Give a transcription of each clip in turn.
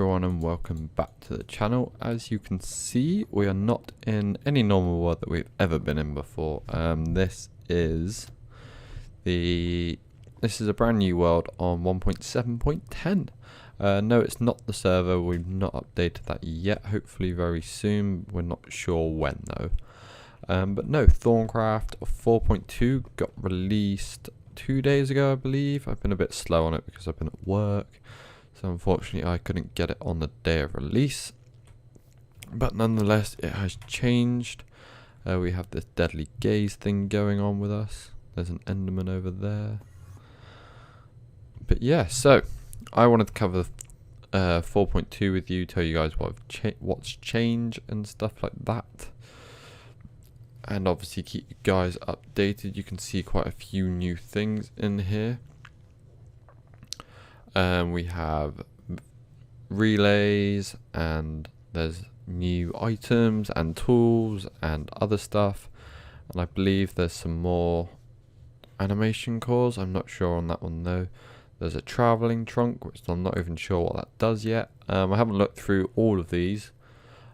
everyone and welcome back to the channel. As you can see, we are not in any normal world that we've ever been in before. This is a brand new world on 1.7.10. No, it's not the server. We've not updated that yet. Hopefully very soon. We're not sure when though. But no, Thaumcraft 4.2 got released 2 days ago, I believe. I've been a bit slow on it because I've been at work. So unfortunately I couldn't get it on the day of release. But nonetheless, it has changed. We have this deadly gaze thing going on with us. There's an Enderman over there. But yeah, so I wanted to cover 4.2 with you, tell you guys what's changed and stuff like that. And obviously keep you guys updated. You can see quite a few new things in here. We have relays, and there's new items and tools and other stuff, and I believe there's some more animation cores. I'm not sure on that one though. There's a traveling trunk, which I'm not even sure what that does yet. I haven't looked through all of these.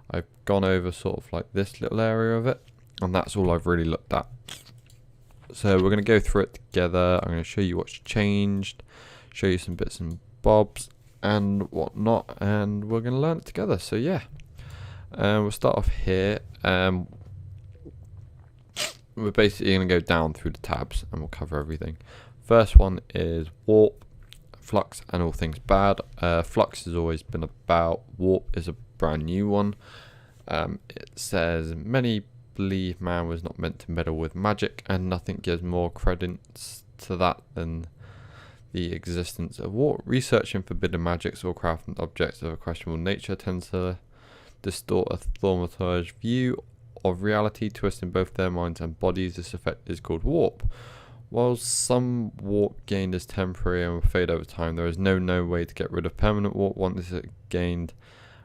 I've gone over sort of like this little area of it, and that's all I've really looked at. So we're going to go through it together. I'm going to show you what's changed, show you some bits and bobs and whatnot, and we're going to learn it together. So yeah, we'll start off here. We're basically going to go down through the tabs and we'll cover everything. First one is warp, flux and all things bad. Flux has always been about. Warp is a brand new one. It says many believe man was not meant to meddle with magic, and nothing gives more credence to that than the existence of warp. Researching forbidden magics or crafting objects of a questionable nature tends to distort a thaumaturge view of reality, twisting both their minds and bodies. This effect is called warp. While some warp gained is temporary and will fade over time, there is no known way to get rid of permanent warp once it is gained,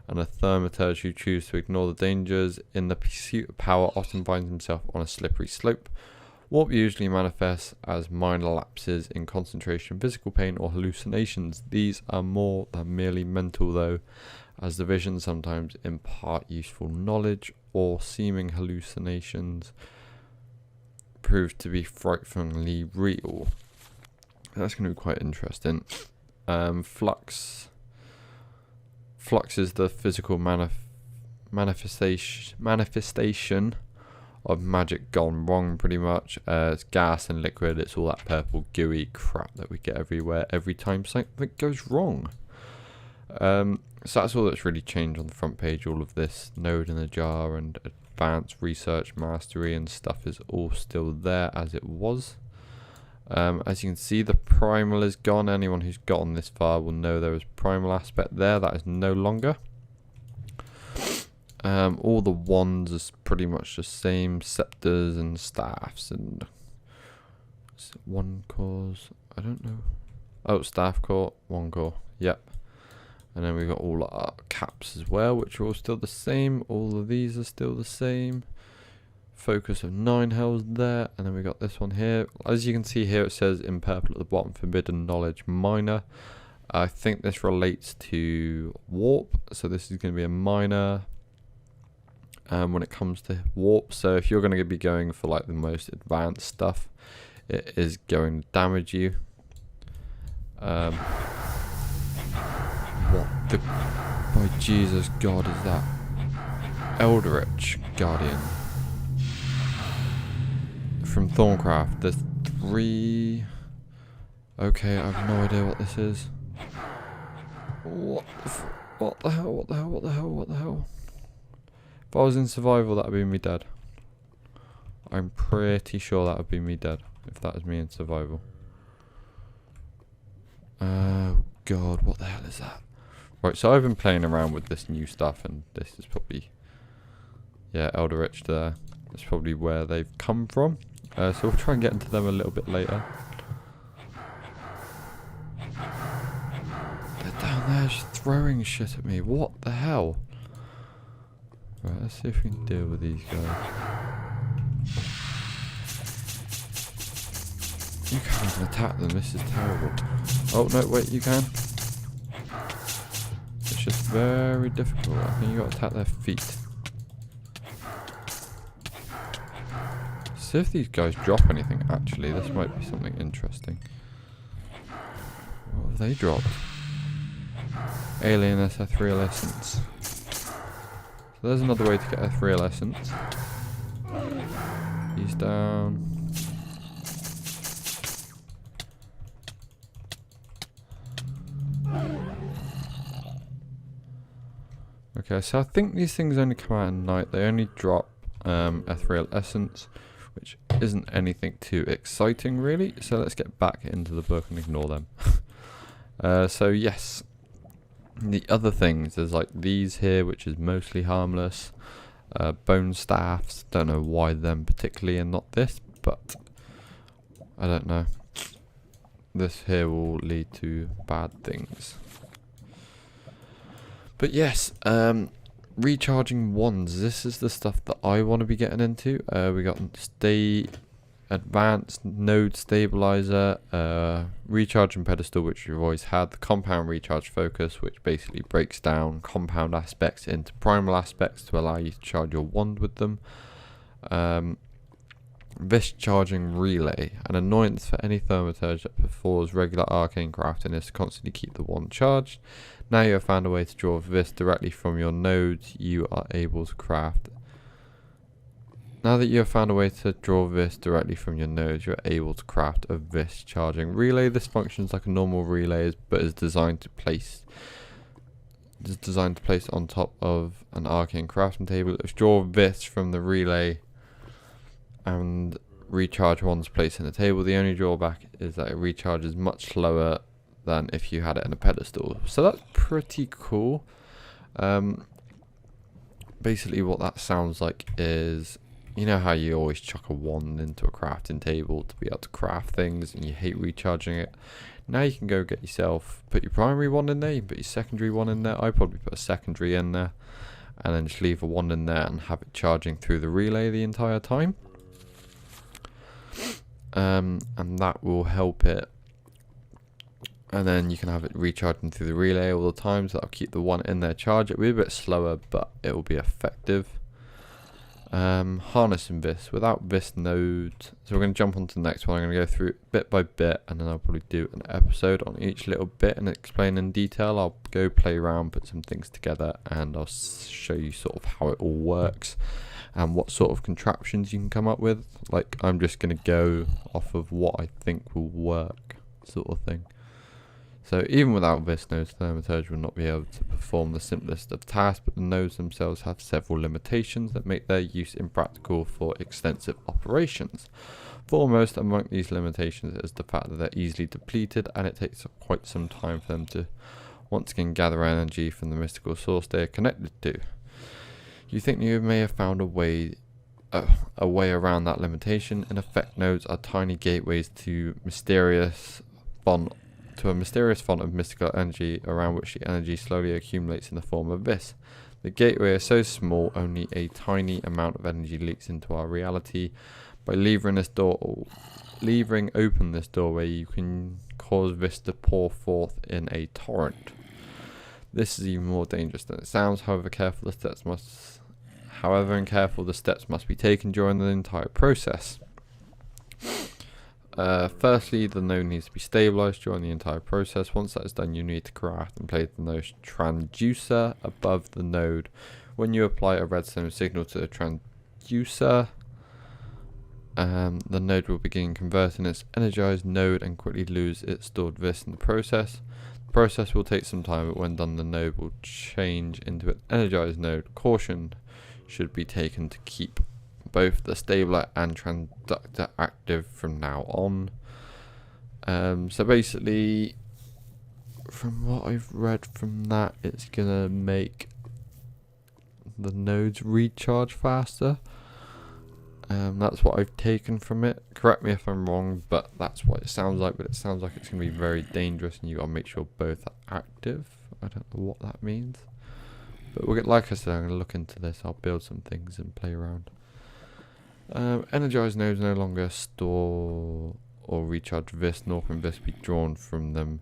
and a thaumaturge who chooses to ignore the dangers in the pursuit of power often finds himself on a slippery slope. Warp usually manifests as minor lapses in concentration, physical pain or hallucinations. These are more than merely mental though, as the visions sometimes impart useful knowledge, or seeming hallucinations prove to be frighteningly real. That's going to be quite interesting. Flux is the physical manifestation of magic gone wrong, pretty much. It's gas and liquid. It's all that purple gooey crap that we get everywhere every time something goes wrong. So that's all that's really changed on the front page. All of this node in the jar and advanced research mastery and stuff is all still there as it was. As you can see, the primal is gone. Anyone who's gotten this far will know there was primal aspect there. That is no longer. All the wands is pretty much the same, scepters and staffs and one cores. I don't know. Oh, staff core, one core. Yep. And then we've got all our caps as well, which are all still the same. All of these are still the same. Focus of 9 hells there, and then we got this one here. As you can see here, it says in purple at the bottom, forbidden knowledge minor. I think this relates to warp, so this is going to be a minor when it comes to warp. So if you're going to be going for like the most advanced stuff, it is going to damage you. What the by Jesus God is that? Eldritch Guardian from Thaumcraft. There's 3. Okay, I have no idea what this is. What the hell? If I was in survival, that would be me dead. I'm pretty sure that would be me dead if that was me in survival. Oh God, what the hell is that? Right, so I've been playing around with this new stuff, and this is probably, yeah, Eldritch there. That's probably where they've come from. So we'll try and get into them a little bit later. They're down there just throwing shit at me. What the hell? Right, let's see if we can deal with these guys. You can't even attack them. This is terrible. Oh no, wait, you can. Let's just very difficult. I think you got to tap their feet. See if these guys drop anything, actually. This might be something interesting. What have they dropped? Alien ethereal essence. So there's another way to get ethereal essence. He's down. Okay, so I think these things only come out at night. They only drop ethereal essence, which isn't anything too exciting really. So let's get back into the book and ignore them. So yes, the other things, there's like these here, which is mostly harmless. Bone staffs, don't know why them particularly and not this, but I don't know. This here will lead to bad things. But yes, recharging wands. This is the stuff that I want to be getting into. We got advanced node stabilizer, recharging pedestal, which we've always had. The compound recharge focus, which basically breaks down compound aspects into primal aspects to allow you to charge your wand with them. Vis charging relay, an annoyance for any thaumaturge that performs regular arcane crafting is to constantly keep the wand charged. Now you have found a way to draw Vis directly from your nodes, you are able to craft. Now that you have found a way to draw Vis directly from your nodes, you are able to craft a Vis charging relay. This functions like a normal relay, but is designed to place on top of an arcane crafting table. If draw Vis from the relay and recharge one's place in the table, the only drawback is that it recharges much slower than if you had it in a pedestal. So that's pretty cool. Basically what that sounds like is, you know how you always chuck a wand into a crafting table to be able to craft things and you hate recharging it? Now you can go get yourself, put your primary wand in there, you can put your secondary wand in there. I'd probably put a secondary in there and then just leave a wand in there and have it charging through the relay the entire time. And that will help it. And then you can have it recharging through the relay all the time, so that'll keep the one in there charged. It'll be a bit slower, but it will be effective. Harnessing Vis without Vis nodes. So we're going to jump on to the next one. I'm going to go through it bit by bit, and then I'll probably do an episode on each little bit and explain in detail. I'll go play around, put some things together, and I'll show you sort of how it all works and what sort of contraptions you can come up with. Like, I'm just going to go off of what I think will work, sort of thing. So even without Vis nodes, Thaumaturgy will not be able to perform the simplest of tasks, but the nodes themselves have several limitations that make their use impractical for extensive operations. Foremost among these limitations is the fact that they're easily depleted, and it takes quite some time for them to once again gather energy from the mystical source they are connected to. You think you may have found a way around that limitation. In effect, nodes are tiny gateways to a mysterious font of mystical energy around which the energy slowly accumulates in the form of Vis. The gateway is so small, only a tiny amount of energy leaks into our reality. By levering open this doorway, you can cause Vis to pour forth in a torrent. This is even more dangerous than it sounds. However, careful the steps must be taken during the entire process. Firstly, the node needs to be stabilized during the entire process. Once that is done, you need to craft and place the node transducer above the node. When you apply a redstone signal to the transducer, the node will begin converting its energized node and quickly lose its stored Vis in the process. The process will take some time, but when done, the node will change into an energized node. Caution should be taken to keep both the stabler and transductor active from now on. So basically, from what I've read from that, it's gonna make the nodes recharge faster. That's what I've taken from it. Correct me if I'm wrong, but that's what it sounds like. But it sounds like it's gonna be very dangerous, and you gotta make sure both are active. I don't know what that means, but we'll get, like I said, I'm gonna look into this. I'll build some things and play around. Energized nodes no longer store or recharge Vis, nor can Vis be drawn from them.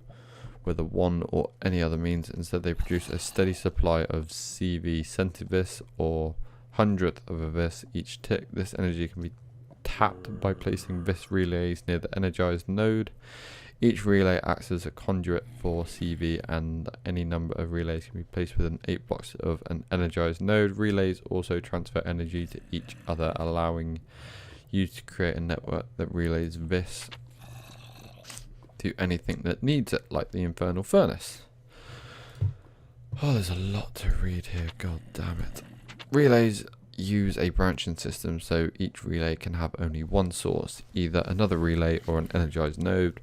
with a 1 or any other means. Instead, they produce a steady supply of CV centivis or 100th of a vis each tick. This energy can be tapped by placing vis relays near the energized node. Each relay acts as a conduit for CV, and any number of relays can be placed within 8 blocks of an energized node. Relays also transfer energy to each other, allowing you to create a network that relays vis to anything that needs it, like the infernal furnace. Oh, there's a lot to read here, god damn it. Relays use a branching system, so each relay can have only one source, either another relay or an energized node,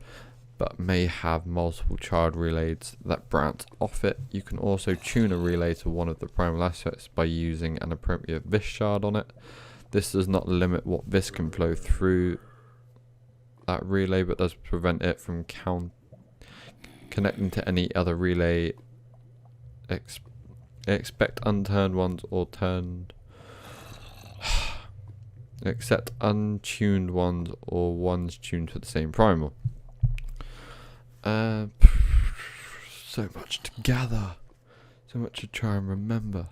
but may have multiple child relays that branch off it. You can also tune a relay to one of the primal aspects by using an appropriate vis shard on it. This does not limit what vis can flow through that relay, but does prevent it from connecting to any other relay. Expect unturned ones or turned except untuned ones or ones tuned to the same primal. So much to gather, so much to try and remember.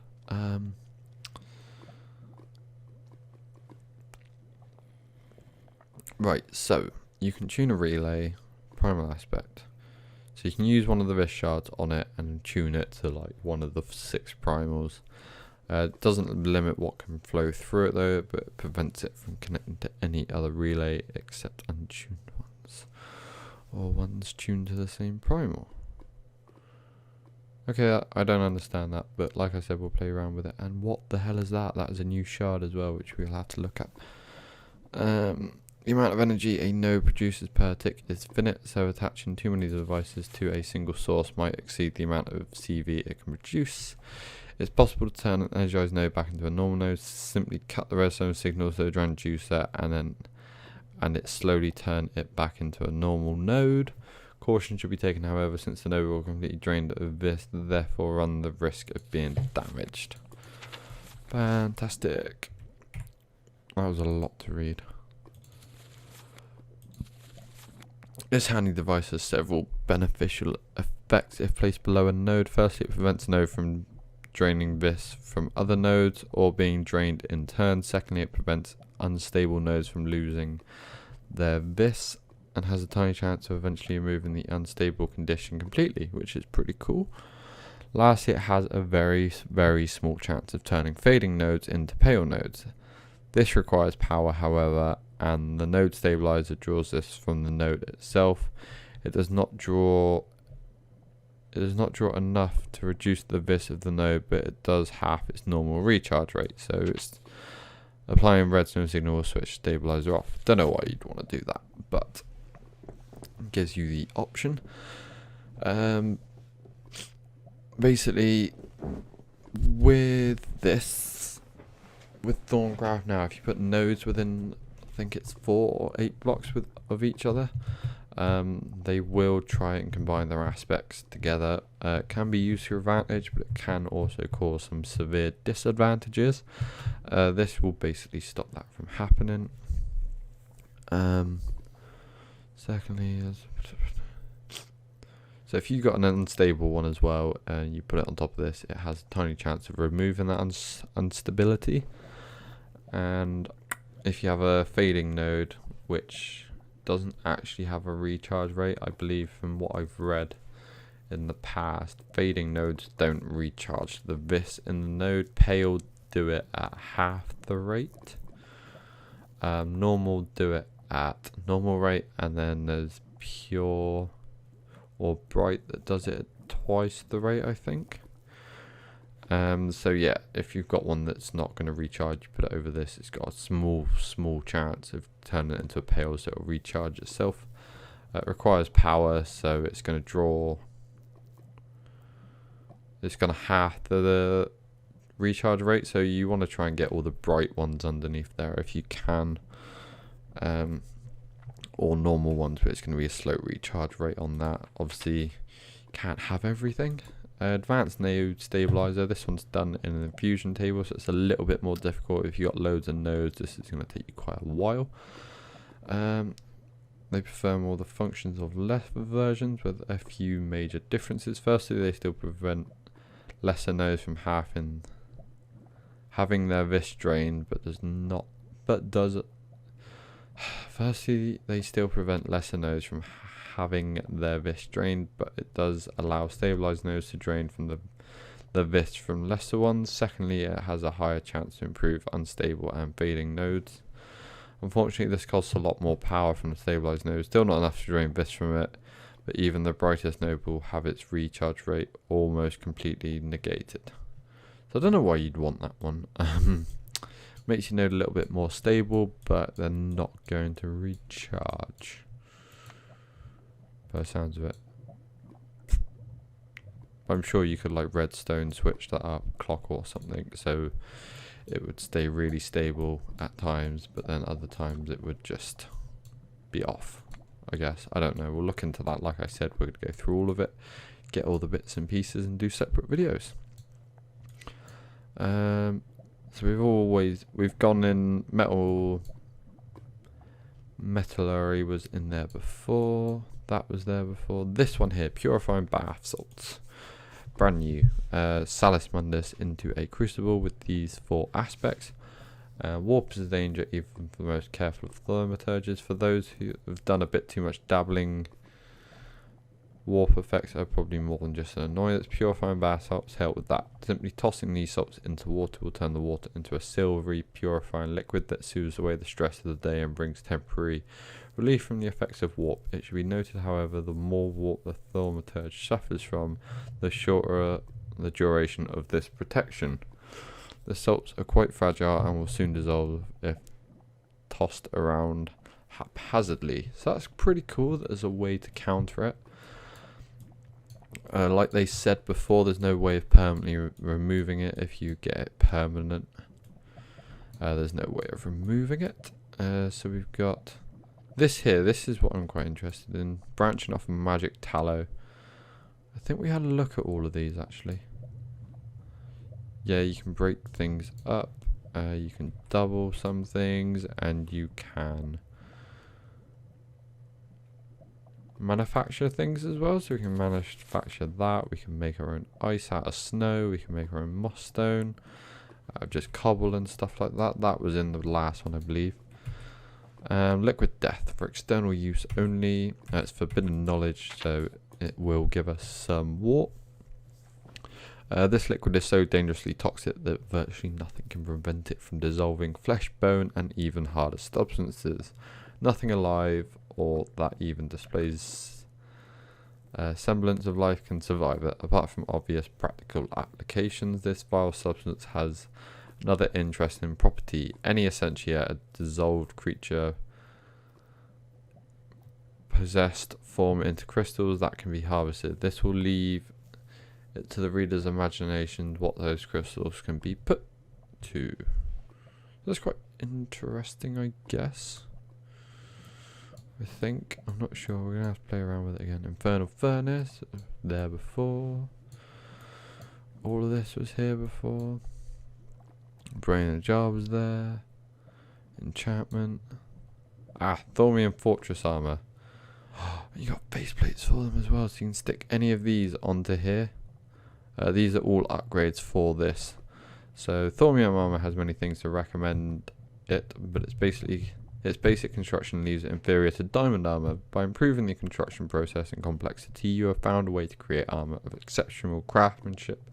Right, so you can tune a relay, primal aspect. So you can use one of the vis shards on it and tune it to like one of the 6 primals. It doesn't limit what can flow through it though, but it prevents it from connecting to any other relay except untuned ones, or ones tuned to the same primal. Okay, I don't understand that, but like I said, we'll play around with it. And what the hell is that? That is a new shard as well, which we'll have to look at. The amount of energy a node produces per tick is finite, so attaching too many devices to a single source might exceed the amount of CV it can produce. It's possible to turn an energized node back into a normal node. Simply cut the redstone signal to the transducer and it slowly turn it back into a normal node. Caution should be taken, however, since the node will completely drain of this, therefore run the risk of being damaged. Fantastic. That was a lot to read. This handy device has several beneficial effects if placed below a node. Firstly, it prevents a node from draining vis from other nodes or being drained in turn. Secondly, it prevents unstable nodes from losing their vis and has a tiny chance of eventually removing the unstable condition completely, which is pretty cool. Lastly, it has a very, very small chance of turning fading nodes into pale nodes. This requires power, however, and the node stabilizer draws this from the node itself. It does not draw enough to reduce the vis of the node, but it does half its normal recharge rate. So it's applying redstone signal will switch stabilizer off. Don't know why you'd want to do that, but it gives you the option. Basically, with Thaumcraft now, if you put nodes within, I think it's 4 or 8 blocks of each other, they will try and combine their aspects together. It can be used to your advantage, but it can also cause some severe disadvantages. This will basically stop that from happening. Secondly, so if you've got an unstable one as well and you put it on top of this, it has a tiny chance of removing that instability. And if you have a fading node, which doesn't actually have a recharge rate, I believe from what I've read in the past, fading nodes don't recharge the vis in the node. Pale do it at half the rate. Normal do it at normal rate, and then there's pure or bright that does it at twice the rate, I think. So yeah, if you've got one that's not going to recharge, you put it over this, it's got a small chance of turning it into a pale, so it'll recharge itself. It requires power, so it's going to draw, it's going to half the recharge rate, so you want to try and get all the bright ones underneath there if you can, or normal ones, but it's going to be a slow recharge rate on that. Obviously you can't have everything. Advanced node stabilizer, this one's done in an infusion table, so it's a little bit more difficult. If you got loads of nodes, this is going to take you quite a while. Then They perform all the functions of lesser versions with a few major differences. Firstly, they still prevent lesser nodes from having their vis drained, Firstly, they still prevent lesser nodes from having their vis drained, but it does allow stabilized nodes to drain from the vis from lesser ones. Secondly, it has a higher chance to improve unstable and fading nodes. Unfortunately, this costs a lot more power from the stabilized node. Still not enough to drain vis from it, but even the brightest node will have its recharge rate almost completely negated. So I don't know why you'd want that one. Makes your node a little bit more stable, but they're not going to recharge, by the sounds of it. I'm sure you could like redstone switch that up, clock or something, so it would stay really stable at times, but then other times it would just be off, I guess. I don't know. We'll look into that. Like I said, we're going to go through all of it, get all the bits and pieces, and do separate videos. So we've gone in metallurgy was in there before. That was there before. This one here, purifying bath salts. Brand new. Salis Mundus into a crucible with these 4 aspects. Warp is a danger even for the most careful of thaumaturgists. For those who have done a bit too much dabbling, warp effects are probably more than just an annoyance. Purifying bath salts help with that. Simply tossing these salts into water will turn the water into a silvery purifying liquid that soothes away the stress of the day and brings temporary relief from the effects of warp. It should be noted, however, the more warp the thaumaturge suffers from, the shorter the duration of this protection. The salts are quite fragile and will soon dissolve if tossed around haphazardly. So that's pretty cool that there's a way to counter it. Like they said before, there's no way of permanently removing it if you get it permanent. There's no way of removing it. So we've got this here. This is what I'm quite interested in. Branching off magic tallow. I think we had a look at all of these actually. Yeah, you can break things up. You can double some things, and you can manufacture things as well. So we can manufacture that. We can make our own ice out of snow. We can make our own moss stone, just cobble and stuff like that. That was in the last one, I believe. Liquid death for external use only. It's forbidden knowledge, so it will give us some warp. This liquid is so dangerously toxic that virtually nothing can prevent it from dissolving flesh, bone, and even harder substances. Nothing alive or that even displays semblance of life can survive it. Apart from obvious practical applications, this vile substance has another interesting property. Any essentia a dissolved creature possessed form into crystals that can be harvested. This will leave it to the reader's imagination what those crystals can be put to. That's quite interesting, I guess. I think. I'm not sure. We're going to have to play around with it again. Infernal Furnace. There before. All of this was here before. Brain in a Jar was there. Enchantment. Thaumian Fortress Armor. You got base plates for them as well, so you can stick any of these onto here. These are all upgrades for this. So Thaumian Armor has many things to recommend it, but its basic construction leaves it inferior to diamond armor. By improving the construction process and complexity, you have found a way to create armor of exceptional craftsmanship,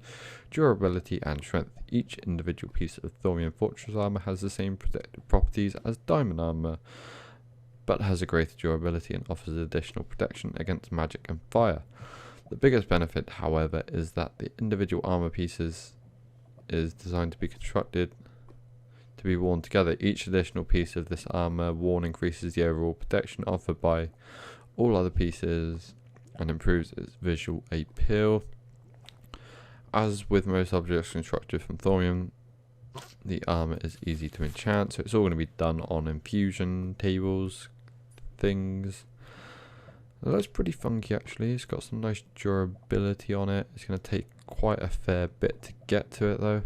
durability, and strength. Each individual piece of Thaumian Fortress armor has the same protective properties as diamond armor, but has a greater durability and offers additional protection against magic and fire. The biggest benefit, however, is that the individual armor pieces is designed to be constructed to be worn together. Each additional piece of this armor worn increases the overall protection offered by all other pieces and improves its visual appeal. As with most objects constructed from thorium, the armor is easy to enchant, so it's all going to be done on infusion tables, things. That's pretty funky actually. It's got some nice durability on it. It's going to take quite a fair bit to get to it though.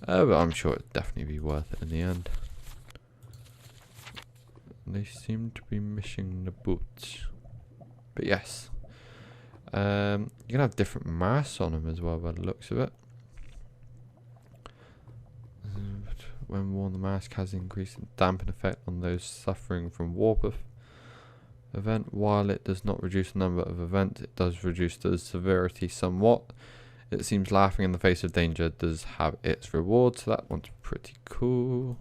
But I'm sure it'd definitely be worth it in the end. And they seem to be missing the boots. But yes. You can have different masks on them as well by the looks of it. When worn, the mask has increased damping effect on those suffering from warp event. While it does not reduce the number of events, it does reduce the severity somewhat. It seems laughing in the face of danger does have its reward, so that one's pretty cool.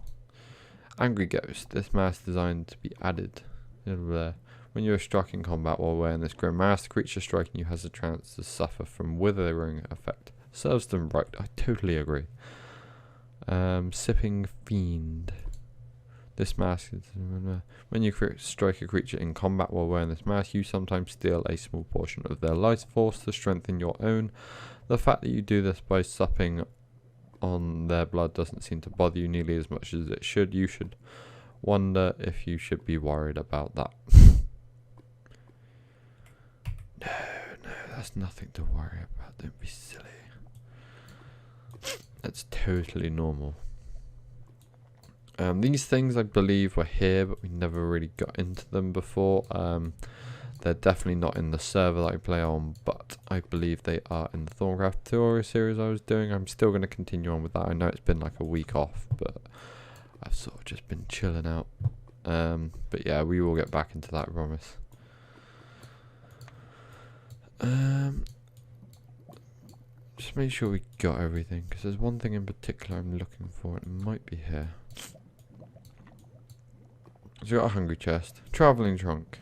Angry Ghost. This mask is designed to be added there. When you are struck in combat while wearing this grim mask, the creature striking you has a chance to suffer from withering effect. Serves them right. I totally agree. Sipping Fiend. This mask is... when you strike a creature in combat while wearing this mask, you sometimes steal a small portion of their life force to strengthen your own. The fact that you do this by supping on their blood doesn't seem to bother you nearly as much as it should. You should wonder if you should be worried about that. No, that's nothing to worry about. Don't be silly. That's totally normal. These things I believe were here, but we never really got into them before. They're definitely not in the server that I play on, but I believe they are in the Thaumcraft tutorial series I was doing. I'm still going to continue on with that. I know it's been like a week off, but I've sort of just been chilling out. But yeah, we will get back into that, I promise. Just make sure we got everything, because there's one thing in particular I'm looking for. It might be here. So you got a hungry chest, travelling trunk.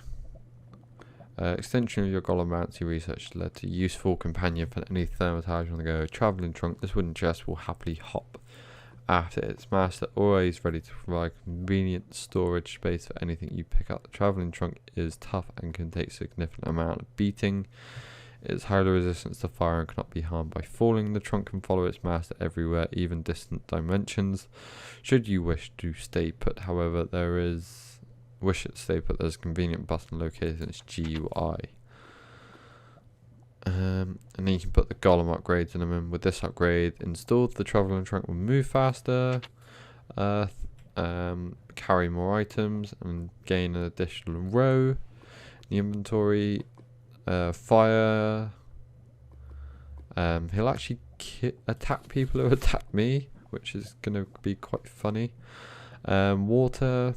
Extension of your Golomancy research led to useful companion for any Thaumaturgy on the go. Travelling trunk. This wooden chest will happily hop after its master, always ready to provide convenient storage space for anything you pick up. The travelling trunk is tough and can take a significant amount of beating. It is highly resistant to fire and cannot be harmed by falling. The trunk can follow its master everywhere, even distant dimensions. Should you wish to stay put, however, there's a convenient button located in its GUI. And then you can put the golem upgrades in them, and with this upgrade installed, the travelling trunk will move faster, carry more items, and gain an additional row in the inventory. Fire. He'll actually attack people who attack me, which is going to be quite funny. Water.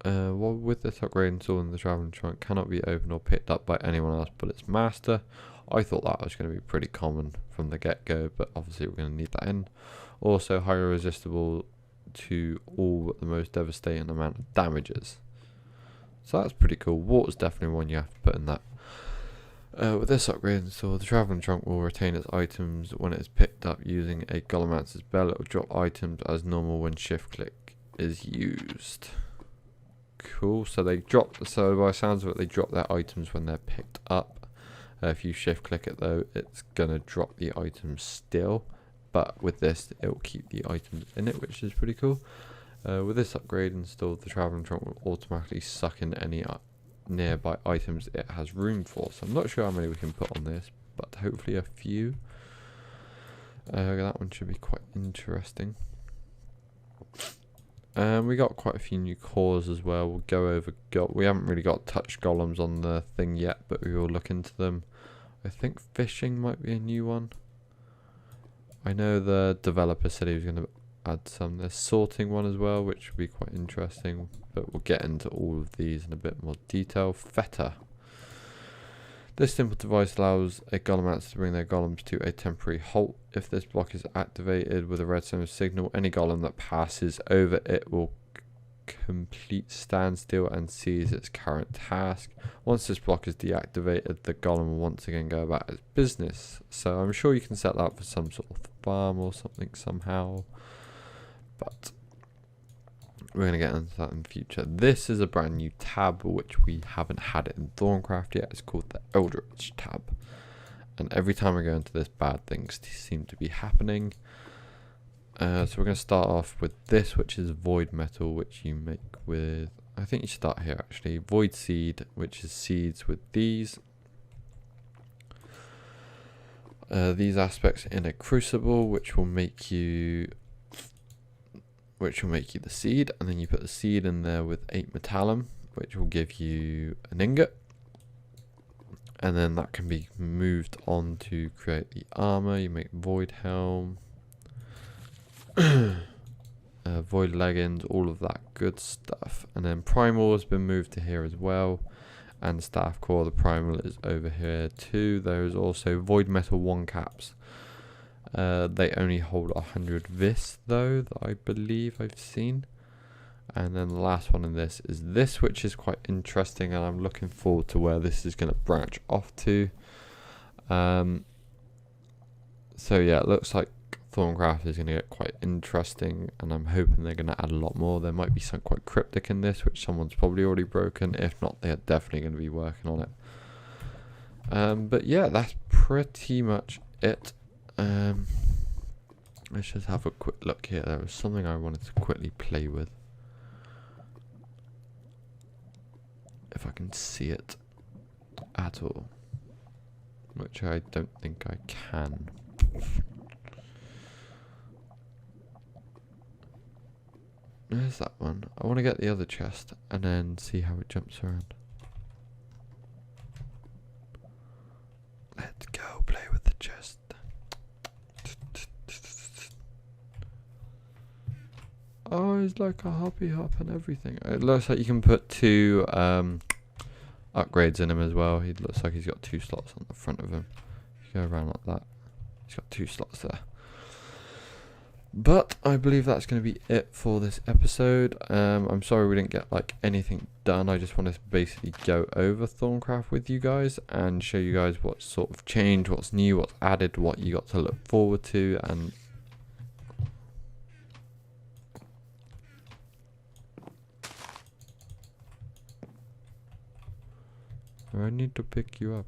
Well, with this upgrade installed in the travelling trunk, cannot be opened or picked up by anyone else but its master. I thought that was going to be pretty common from the get-go, but obviously we're going to need that in. Also, highly resistible to all but the most devastating amount of damages. So that's pretty cool. Water's definitely one you have to put in that. With this upgrade installed, the travelling trunk will retain its items when it is picked up using a Golomancer's bell. It will drop items as normal when shift click is used. Cool. So they drop. So by the sounds of it, they drop their items when they're picked up. If you shift click it though, it's gonna drop the items still. But with this, it will keep the items in it, which is pretty cool. With this upgrade installed, the travelling trunk will automatically suck in any nearby items it has room for. So I'm not sure how many we can put on this, but hopefully a few. That one should be quite interesting. We got quite a few new cores as well. We'll go over. We haven't really got touch golems on the thing yet, but we will look into them. I think fishing might be a new one. I know the developer said he was going to add some. There's sorting one as well, which will be quite interesting, but we'll get into all of these in a bit more detail. Fetter. This simple device allows a Golomancer to bring their golems to a temporary halt. If this block is activated with a red signal, any golem that passes over it will complete standstill and cease its current task. Once this block is deactivated, the golem will once again go about its business. So I'm sure you can set that up for some sort of farm or something somehow, but we're going to get into that in the future. This is a brand new tab, which we haven't had it in Thaumcraft yet. It's called the Eldritch tab. And every time I go into this, bad things seem to be happening. So we're going to start off with this, which is void metal, which you make with... I think you start here, actually. Void seed, which is seeds with these. These aspects in a crucible, which will make you... which will make you the seed, and then you put the seed in there with 8 metallum, which will give you an ingot, and then that can be moved on to create the armor. You make void helm, void leggings, all of that good stuff. And then primal has been moved to here as well, and staff core, the primal is over here too. There's also void metal 1 caps. They only hold 100 vis though, that I believe I've seen. And then the last one in this is this, which is quite interesting, and I'm looking forward to where this is going to branch off to. So yeah, it looks like Thaumcraft is going to get quite interesting, and I'm hoping they're going to add a lot more. There might be some quite cryptic in this, which someone's probably already broken. If not, they're definitely going to be working on it. But yeah, that's pretty much it. Let's just have a quick look here. There was something I wanted to quickly play with, if I can see it at all, which I don't think I can. There's that one. I want to get the other chest and then see how it jumps around. Let's go play with the chest. Oh, it's like a hoppy hop and everything. It looks like you can put 2 upgrades in him as well. He looks like he's got 2 slots on the front of him. If you go around like that, he's got 2 slots there. But I believe that's going to be it for this episode. I'm sorry we didn't get like anything done. I just wanted to basically go over Thaumcraft with you guys and show you guys what sort of changed, what's new, what's added, what you got to look forward to. And I need to pick you up.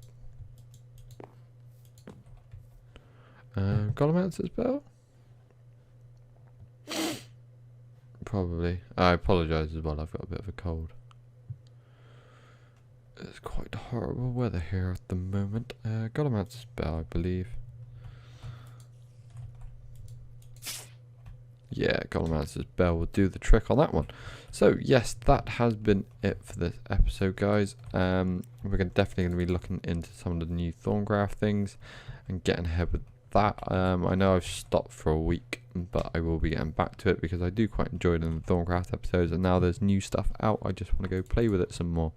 Golemancer's bell? Probably. I apologise as well, I've got a bit of a cold. It's quite horrible weather here at the moment. Golemancer's bell, I believe. Yeah, Golemancer's bell will do the trick on that one. So yes, that has been it for this episode, guys. We're definitely going to be looking into some of the new Thaumcraft things and getting ahead with that. I know I've stopped for a week, but I will be getting back to it because I do quite enjoy the Thaumcraft episodes, and now there's new stuff out, I just want to go play with it some more.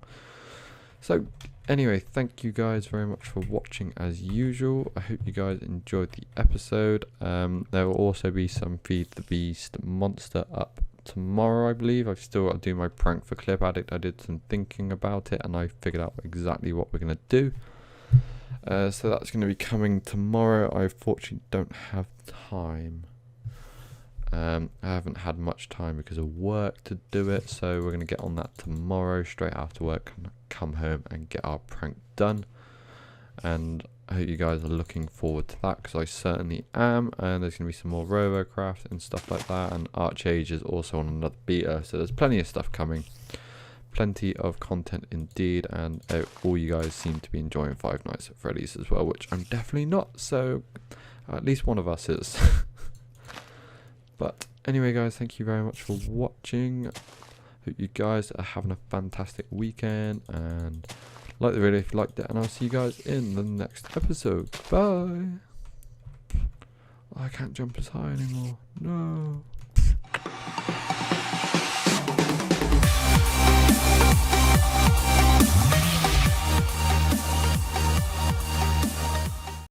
So anyway, thank you guys very much for watching as usual. I hope you guys enjoyed the episode. There will also be some Feed the Beast monster up tomorrow, I believe. I've still got to do my prank for Clip Addict. I did some thinking about it and I figured out exactly what we're going to do. So that's going to be coming tomorrow. I fortunately don't have time. I haven't had much time because of work to do it, so we're going to get on that tomorrow straight after work, come home and get our prank done. And I hope you guys are looking forward to that, because I certainly am. And there's going to be some more Robocraft and stuff like that, and Archage is also on another beta, so there's plenty of stuff coming. Plenty of content indeed, and all you guys seem to be enjoying Five Nights at Freddy's as well, which I'm definitely not, so at least one of us is. But anyway guys, thank you very much for watching. Hope you guys are having a fantastic weekend, and like the video if you liked it, and I'll see you guys in the next episode. Bye. Oh, I can't jump as high anymore. No.